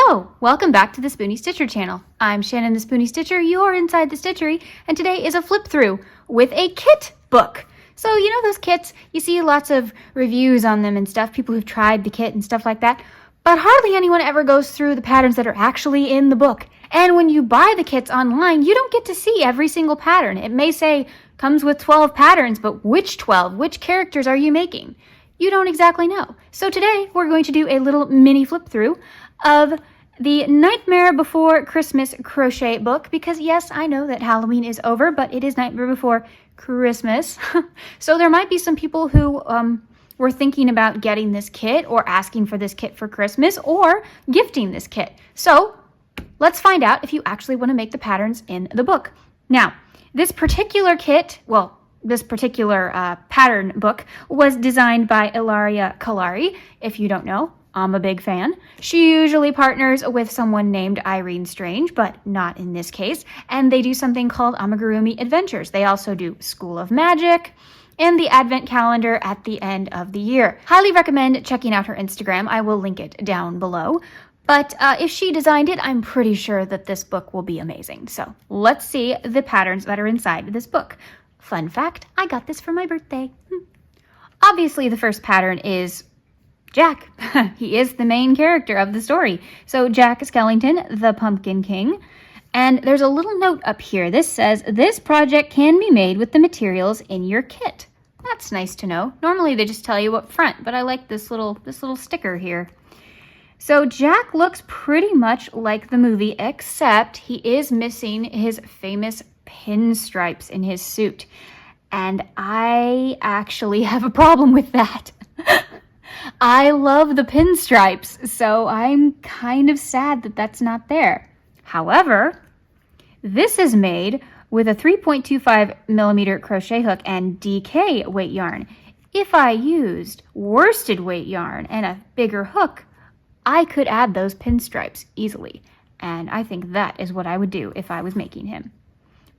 Hello! Welcome back to the Spoonie Stitcher channel. I'm Shannon the Spoonie Stitcher, you're inside the Stitchery, and today is a flip through with a kit book. So you know those kits, you see lots of reviews on them and stuff, people who've tried the kit and stuff like that, but hardly anyone ever goes through the patterns that are actually in the book. And when you buy the kits online, you don't get to see every single pattern. It may say, comes with 12 patterns, but which 12? Which characters are you making? You don't exactly know. So today we're going to do a little mini flip through of the Nightmare Before Christmas crochet book, because yes, I know that Halloween is over, but it is Nightmare Before Christmas. So there might be some people who were thinking about getting this kit or asking for this kit for Christmas or gifting this kit. So let's find out if you actually want to make the patterns in the book. Now, this particular kit, this particular pattern book was designed by Ilaria IG. If you don't know, I'm a big fan. She usually partners with someone named Irene Strange, but not in this case. And they do something called Amigurumi Adventures. They also do School of Magic and the Advent Calendar at the end of the year. Highly recommend checking out her Instagram. I will link it down below. But if she designed it, I'm pretty sure that this book will be amazing. So let's see the patterns that are inside this book. Fun fact, I got this for my birthday. Obviously, the first pattern is Jack. He is the main character of the story. So Jack Skellington, the Pumpkin King. And there's a little note up here. This says, this project can be made with the materials in your kit. That's nice to know. Normally they just tell you up front, but I like this little sticker here. So Jack looks pretty much like the movie, except he is missing his famous pinstripes in his suit. And I actually have a problem with that. I love the pinstripes, so I'm kind of sad that that's not there. However, this is made with a 3.25 millimeter crochet hook and DK weight yarn. If I used worsted weight yarn and a bigger hook, I could add those pinstripes easily. And I think that is what I would do if I was making him.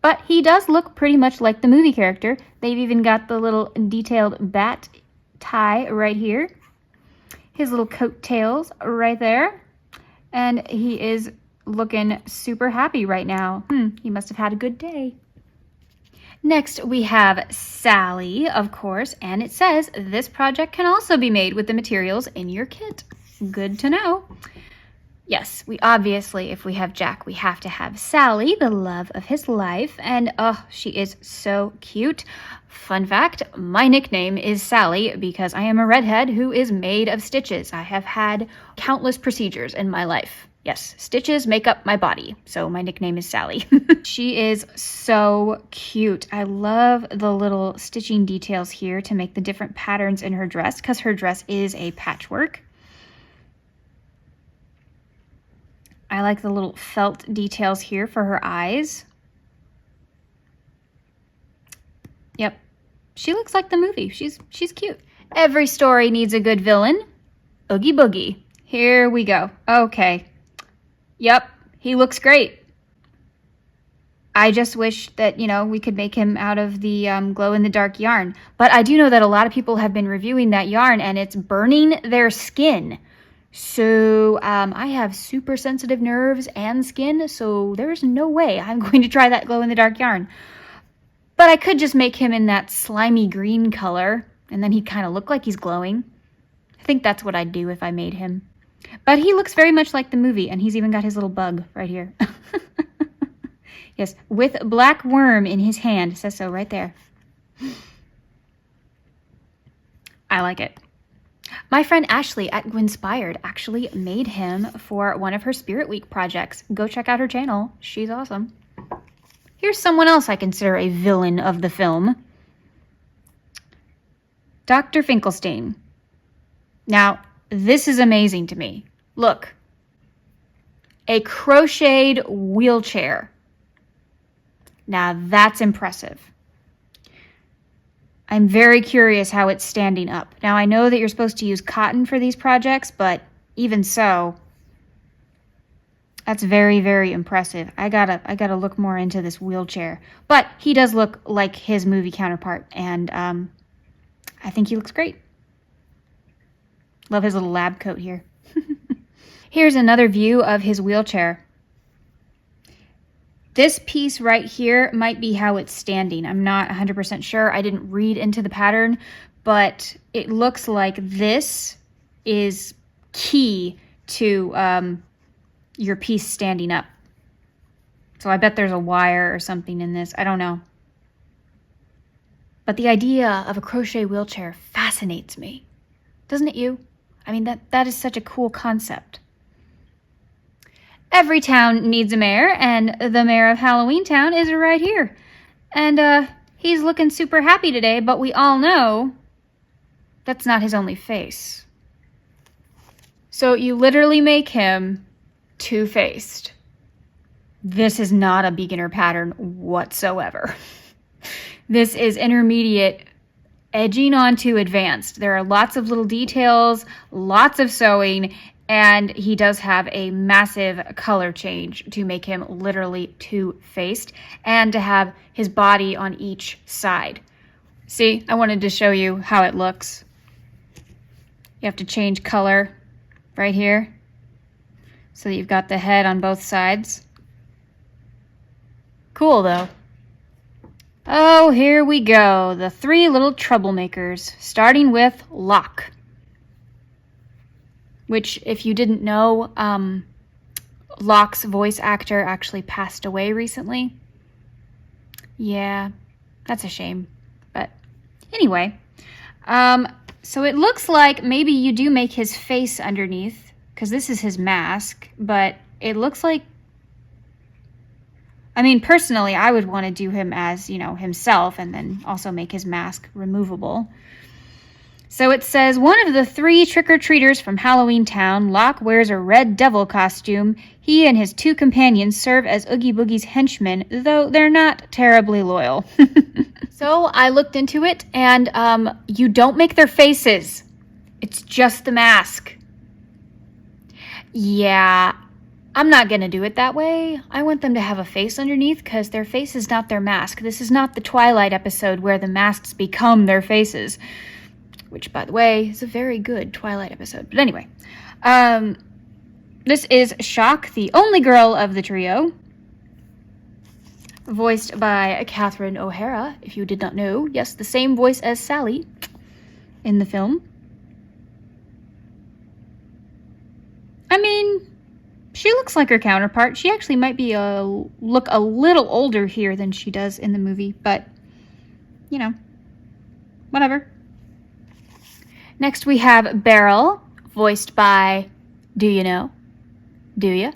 But he does look pretty much like the movie character. They've even got the little detailed bat tie right here. His little coattails right there. And he is looking super happy right now. He must have had a good day. Next, we have Sally, of course, and it says this project can also be made with the materials in your kit. Good to know. Yes, we obviously, if we have Jack, we have to have Sally, the love of his life. And oh, she is so cute. Fun fact, my nickname is Sally because I am a redhead who is made of stitches. I have had countless procedures in my life. Yes, stitches make up my body, so my nickname is Sally. She is so cute. I love the little stitching details here to make the different patterns in her dress, because her dress is a patchwork. I like the little felt details here for her eyes. Yep, she looks like the movie. She's cute. Every story needs a good villain. Oogie Boogie. Here we go. Okay. Yep, he looks great. I just wish that, we could make him out of the glow-in-the-dark yarn. But I do know that a lot of people have been reviewing that yarn, and it's burning their skin. So I have super sensitive nerves and skin, so there's no way I'm going to try that glow-in-the-dark yarn. But I could just make him in that slimy green color, and then he'd kind of look like he's glowing. I think that's what I'd do if I made him. But he looks very much like the movie, and he's even got his little bug right here. Yes, with black worm in his hand. It says so right there. I like it. My friend Ashley at Gwinspired actually made him for one of her Spirit Week projects. Go check out her channel. She's awesome. Here's someone else I consider a villain of the film. Dr. Finkelstein. Now, this is amazing to me. Look. A crocheted wheelchair. Now, that's impressive. I'm very curious how it's standing up. Now, I know that you're supposed to use cotton for these projects, but even so, that's very, very impressive. I gotta look more into this wheelchair. But he does look like his movie counterpart, and I think he looks great. Love his little lab coat here. Here's another view of his wheelchair. This piece right here might be how it's standing. I'm not 100% sure. I didn't read into the pattern, but it looks like this is key to your piece standing up. So I bet there's a wire or something in this. I don't know. But the idea of a crochet wheelchair fascinates me. Doesn't it you? I mean, that is such a cool concept. Every town needs a mayor, and the mayor of Halloween Town is right here. And he's looking super happy today, but we all know that's not his only face. So you literally make him two-faced. This is not a beginner pattern whatsoever. This is intermediate, edging onto advanced. There are lots of little details, lots of sewing, and he does have a massive color change to make him literally two-faced and to have his body on each side. See, I wanted to show you how it looks. You have to change color right here so that you've got the head on both sides. Cool, though. Oh, here we go. The three little troublemakers, starting with Locke. Which, if you didn't know, Locke's voice actor actually passed away recently. Yeah, that's a shame. But anyway, so it looks like maybe you do make his face underneath, because this is his mask, but it looks like, I mean, personally, I would want to do him as, you know, himself, and then also make his mask removable. So it says, one of the three trick-or-treaters from Halloween Town, Locke, wears a red devil costume. He and his two companions serve as Oogie Boogie's henchmen, though they're not terribly loyal. So I looked into it, and you don't make their faces. It's just the mask. Yeah, I'm not going to do it that way. I want them to have a face underneath because their face is not their mask. This is not the Twilight episode where the masks become their faces. Which, by the way, is a very good Twilight episode. But anyway, this is Shock, the only girl of the trio, voiced by Catherine O'Hara, if you did not know. Yes, the same voice as Sally in the film. I mean, she looks like her counterpart. She actually might be look a little older here than she does in the movie, but, you know, whatever. Next we have Beryl, voiced by, do you know? Do ya?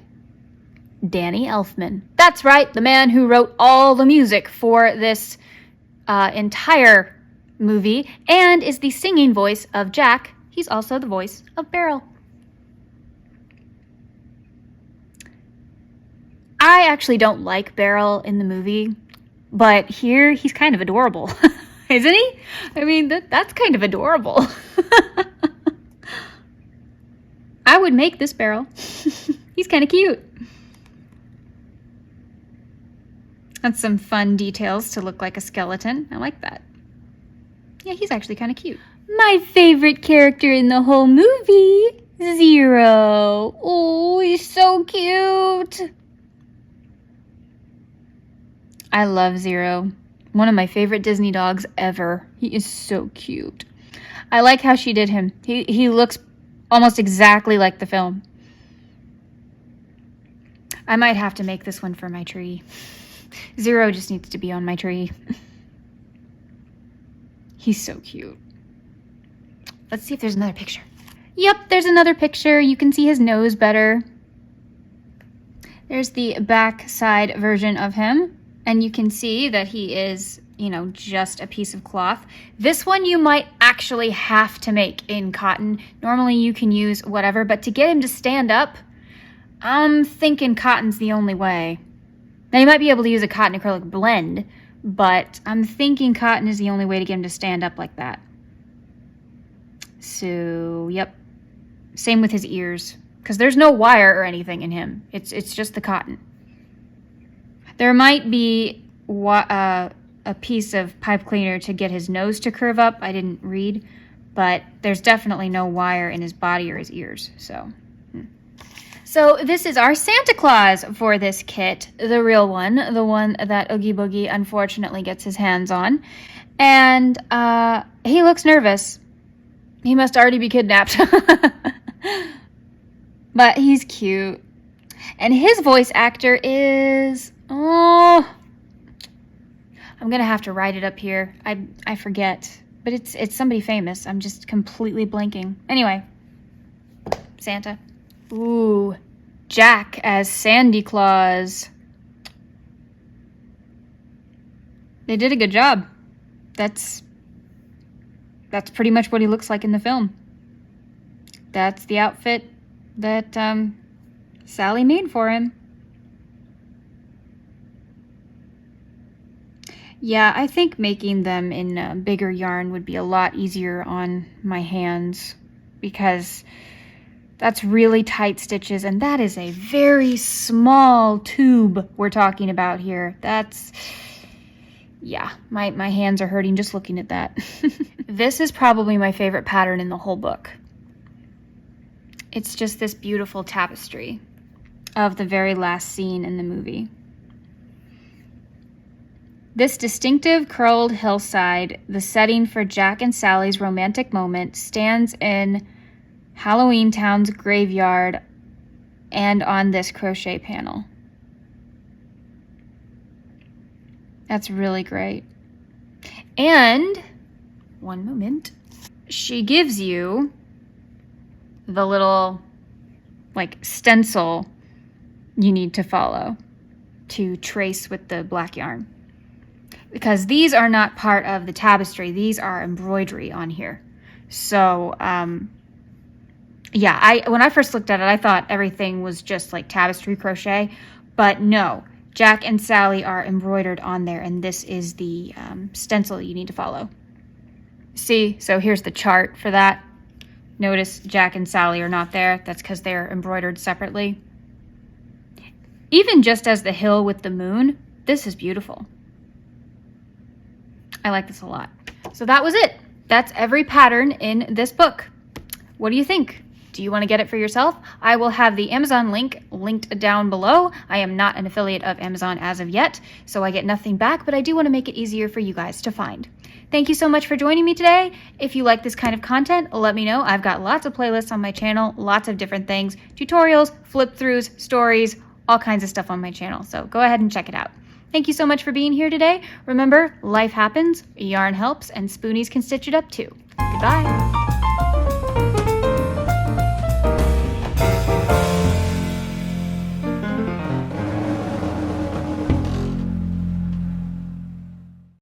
Danny Elfman. That's right, the man who wrote all the music for this entire movie and is the singing voice of Jack. He's also the voice of Beryl. I actually don't like Beryl in the movie, but here he's kind of adorable. Isn't he? I mean, that's kind of adorable. I would make this Beryl. He's kind of cute. That's some fun details to look like a skeleton. I like that. Yeah, he's actually kind of cute. My favorite character in the whole movie, Zero. Oh, he's so cute. I love Zero. One of my favorite Disney dogs ever. He is so cute. I like how she did him. He looks almost exactly like the film. I might have to make this one for my tree. Zero just needs to be on my tree. He's so cute. Let's see if there's another picture. Yep, there's another picture. You can see his nose better. There's the back side version of him. And you can see that he is, you know, just a piece of cloth. This one you might actually have to make in cotton. Normally you can use whatever, but to get him to stand up, I'm thinking cotton's the only way. Now you might be able to use a cotton acrylic blend, but I'm thinking cotton is the only way to get him to stand up like that. So, yep. Same with his ears, because there's no wire or anything in him. It's just the cotton. There might be a piece of pipe cleaner to get his nose to curve up. I didn't read, but there's definitely no wire in his body or his ears. So, So this is our Santa Claus for this kit, the real one, the one that Oogie Boogie unfortunately gets his hands on. And he looks nervous. He must already be kidnapped. But he's cute. And his voice actor is, oh, I'm going to have to write it up here. I forget. But it's somebody famous. I'm just completely blanking. Anyway, Santa. Ooh, Jack as Sandy Claus. They did a good job. That's pretty much what he looks like in the film. That's the outfit that Sally made for him. Yeah, I think making them in bigger yarn would be a lot easier on my hands because that's really tight stitches, and that is a very small tube we're talking about here. That's, yeah, my hands are hurting just looking at that. This is probably my favorite pattern in the whole book. It's just this beautiful tapestry of the very last scene in the movie. This distinctive curled hillside, the setting for Jack and Sally's romantic moment, stands in Halloween Town's graveyard and on this crochet panel. That's really great. And, one moment, she gives you the little, like, stencil you need to follow to trace with the black yarn. Because these are not part of the tapestry. These are embroidery on here. So, yeah, when I first looked at it, I thought everything was just like tapestry crochet, but no, Jack and Sally are embroidered on there, and this is the stencil you need to follow. See, so here's the chart for that. Notice Jack and Sally are not there. That's because they're embroidered separately. Even just as the hill with the moon, this is beautiful. I like this a lot. So that was it. That's every pattern in this book. What do you think? Do you want to get it for yourself? I will have the Amazon link linked down below. I am not an affiliate of Amazon as of yet, so I get nothing back, but I do want to make it easier for you guys to find. Thank you so much for joining me today. If you like this kind of content, let me know. I've got lots of playlists on my channel, lots of different things, tutorials, flip-throughs, stories, all kinds of stuff on my channel, so go ahead and check it out. Thank you so much for being here today. Remember, life happens, yarn helps, and spoonies can stitch it up too. Goodbye.